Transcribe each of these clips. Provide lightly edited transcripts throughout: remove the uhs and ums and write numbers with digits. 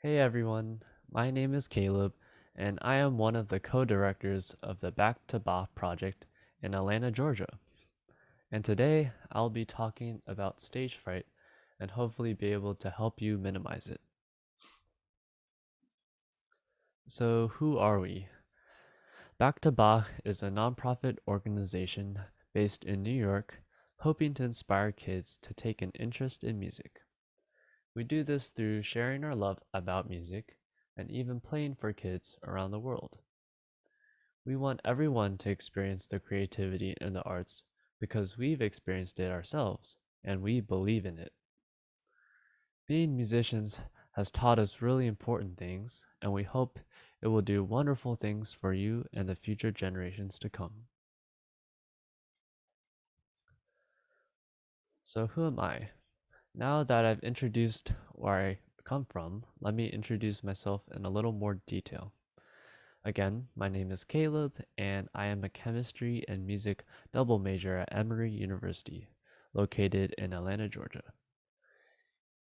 Hey everyone, my name is Caleb, and I am one of the co-directors of the Back to Ba project in Atlanta, Georgia. And today I'll be talking about stage fright and hopefully be able to help you minimize it. So, who are we? Back to Ba is a nonprofit organization based in New York, hoping to inspire kids to take an interest in music. We do this through sharing our love about music and even playing for kids around the world. We want everyone to experience the creativity in the arts because we've experienced it ourselves and we believe in it. Being musicians has taught us really important things, and we hope it will do wonderful things for you and the future generations to come. So, who am I? Now that I've introduced where I come from, let me introduce myself in a little more detail. Again, my name is Caleb, and I am a chemistry and music double major at Emory University, located in Atlanta, Georgia.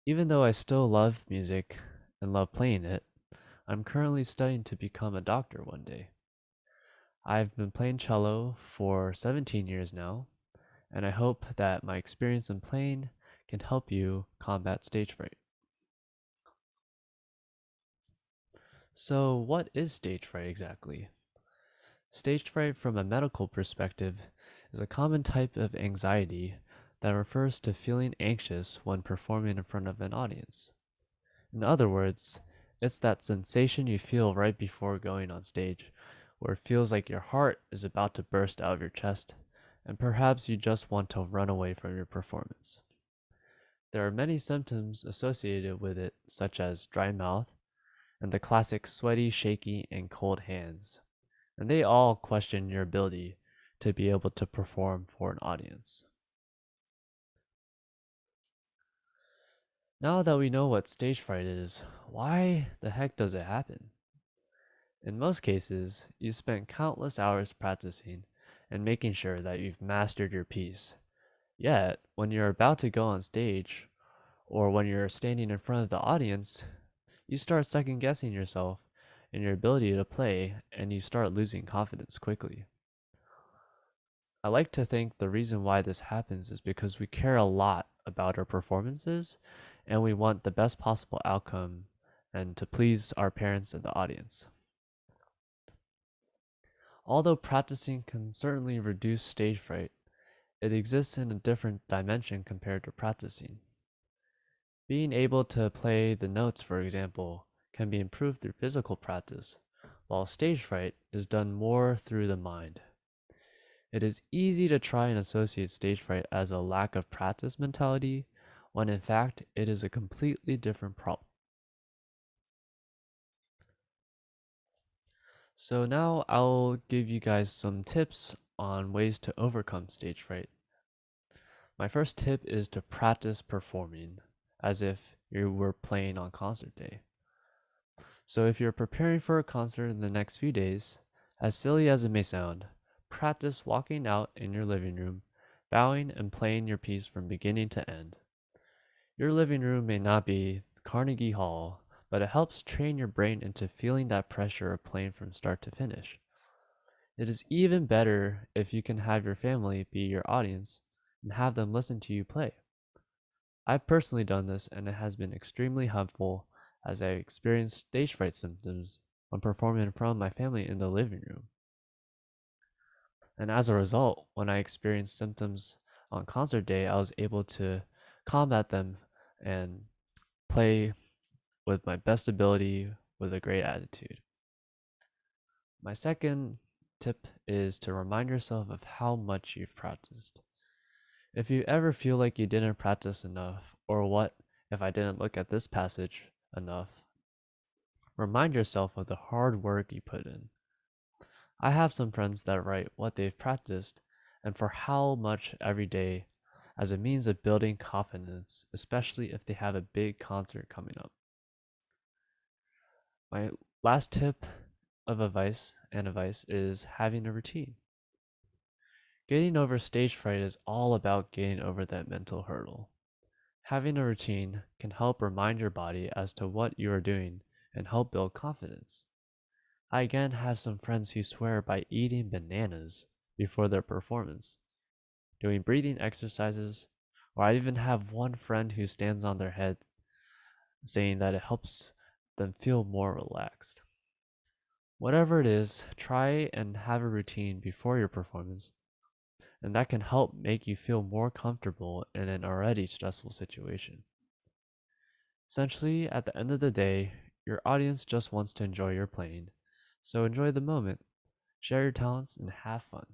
Even though I still love music and love playing it, I'm currently studying to become a doctor one day. I've been playing cello for 17 years now, and I hope that my experience in playing can help you combat stage fright. So, what is stage fright exactly? Stage fright, from a medical perspective, is a common type of anxiety that refers to feeling anxious when performing in front of an audience. In other words, it's that sensation you feel right before going on stage, where it feels like your heart is about to burst out of your chest, and perhaps you just want to run away from your performance. There are many symptoms associated with it, such as dry mouth and the classic sweaty, shaky, and cold hands, and they all question your ability to be able to perform for an audience. Now that we know what stage fright is, why the heck does it happen? In most cases, you spent countless hours practicing and making sure that you've mastered your piece. Yet, when you're about to go on stage, or when you're standing in front of the audience, you start second guessing yourself and your ability to play, and you start losing confidence quickly. I like to think the reason why this happens is because we care a lot about our performances and we want the best possible outcome and to please our parents and the audience. Although practicing can certainly reduce stage fright, it exists in a different dimension compared to practicing. Being able to play the notes, for example, can be improved through physical practice, while stage fright is done more through the mind. It is easy to try and associate stage fright as a lack of practice mentality, when in fact it is a completely different problem. So now I'll give you guys some tips on ways to overcome stage fright. My first tip is to practice performing as if you were playing on concert day. So if you're preparing for a concert in the next few days, as silly as it may sound, practice walking out in your living room, bowing and playing your piece from beginning to end. Your living room may not be Carnegie Hall, but it helps train your brain into feeling that pressure of playing from start to finish. It is even better if you can have your family be your audience and have them listen to you play. I've personally done this and it has been extremely helpful as I experienced stage fright symptoms when performing in front of my family in the living room. And as a result, when I experienced symptoms on concert day, I was able to combat them and play with my best ability with a great attitude. My second tip is to remind yourself of how much you've practiced. If you ever feel like you didn't practice enough, or what if I didn't look at this passage enough, remind yourself of the hard work you put in. I have some friends that write what they've practiced and for how much every day as a means of building confidence, especially if they have a big concert coming up. My last tip of advice is having a routine. Getting over stage fright is all about getting over that mental hurdle. Having a routine can help remind your body as to what you are doing and help build confidence. I again have some friends who swear by eating bananas before their performance, doing breathing exercises, or I even have one friend who stands on their head saying that it helps them feel more relaxed. Whatever it is, try and have a routine before your performance, and that can help make you feel more comfortable in an already stressful situation. Essentially, at the end of the day, your audience just wants to enjoy your playing, so enjoy the moment, share your talents, and have fun.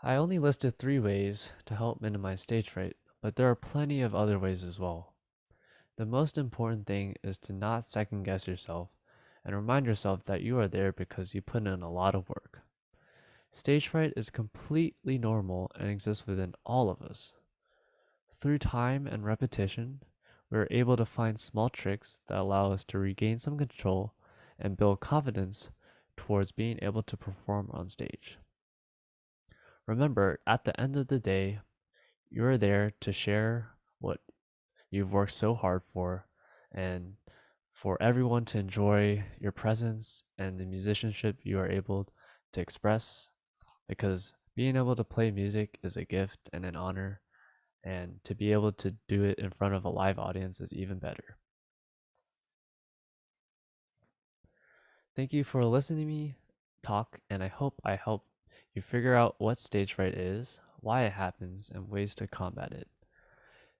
I only listed 3 ways to help minimize stage fright, but there are plenty of other ways as well. The most important thing is to not second guess yourself and remind yourself that you are there because you put in a lot of work. Stage fright is completely normal and exists within all of us. Through time and repetition, we are able to find small tricks that allow us to regain some control and build confidence towards being able to perform on stage. Remember, at the end of the day, you are there to share what you've worked so hard for and for everyone to enjoy your presence and the musicianship you are able to express, because being able to play music is a gift and an honor, and to be able to do it in front of a live audience is even better. Thank you for listening to me talk, and I hope I help you figure out what stage fright is, why it happens, and ways to combat it.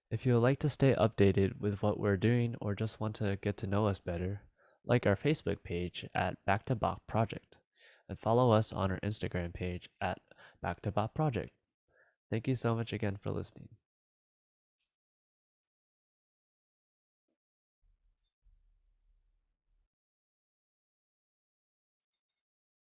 If you would like to stay updated with what we're doing or just want to get to know us better, like our Facebook page at Back to Bach Project and follow us on our Instagram page at Back to Bach Project. Thank you so much again for listening.